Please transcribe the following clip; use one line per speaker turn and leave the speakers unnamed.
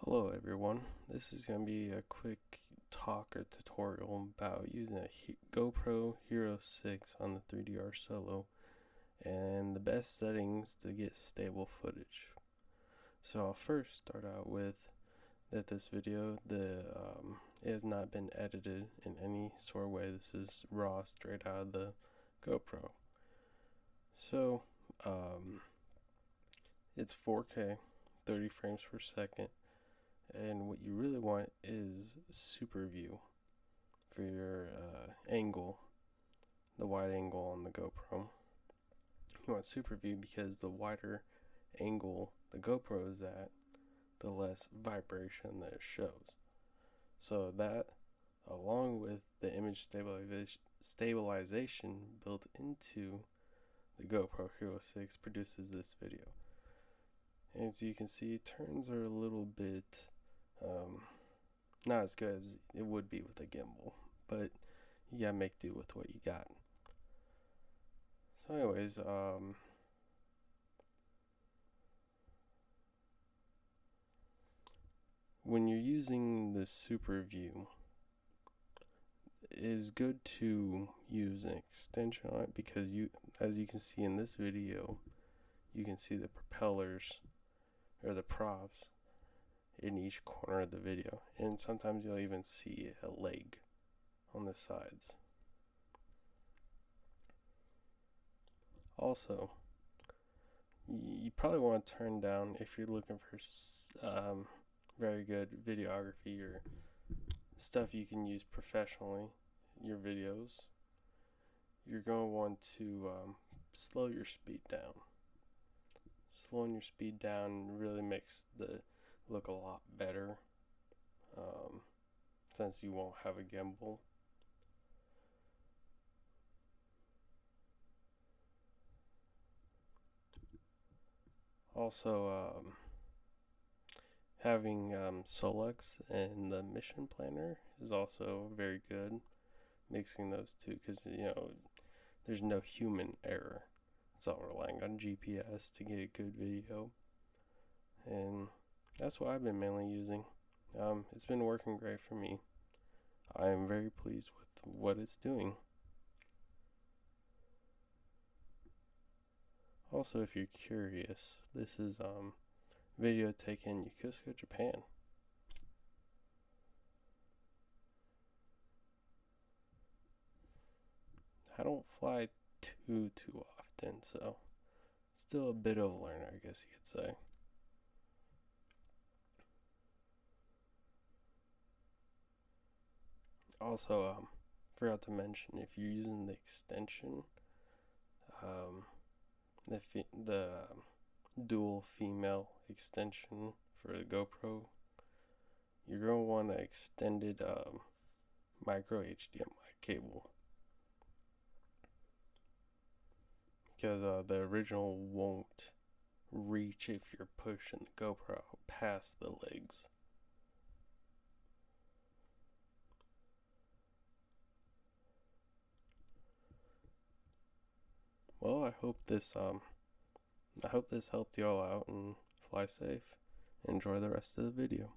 Hello everyone, this is going to be a quick talk or tutorial about using a GoPro Hero 6 on the 3DR Solo and the best settings to get stable footage. So I'll first start out with that this video it has not been edited in any sort of way. This is raw straight out of the GoPro. So it's 4K, 30 frames per second. And what you really want is super view for your angle, the wide angle on the GoPro. You want super view because the wider angle the GoPro is at, the less vibration that it shows. So that, along with the image stabilization built into the GoPro Hero 6, produces this video. And as you can see, turns are a little bit not as good as it would be with a gimbal, but you gotta make do with what you got. So anyways, when you're using the super view, it is good to use an extension on it because as you can see in this video, you can see the propellers or the props in each corner of the video, and sometimes you'll even see a leg on the sides. Also, you probably want to turn down, if you're looking for very good videography or stuff you can use professionally, your videos, you're going to want to slow your speed down. Slowing your speed down really makes the look a lot better, since you won't have a gimbal. Also, having Solex and the mission planner is also very good, mixing those two, because there's no human error. It's all relying on GPS to get a good video, and that's what I've been mainly using. It's been working great for me. I am very pleased with what it's doing. Also, if you're curious, this is video taken in Yokosuka, Japan. I don't fly too often, so still a bit of a learner, I guess you could say. Also, forgot to mention, if you're using the extension, the dual female extension for the GoPro, you're going to want an extended micro HDMI cable, because the original won't reach if you're pushing the GoPro past the legs. Well, I hope this helped y'all out, and fly safe. Enjoy the rest of the video.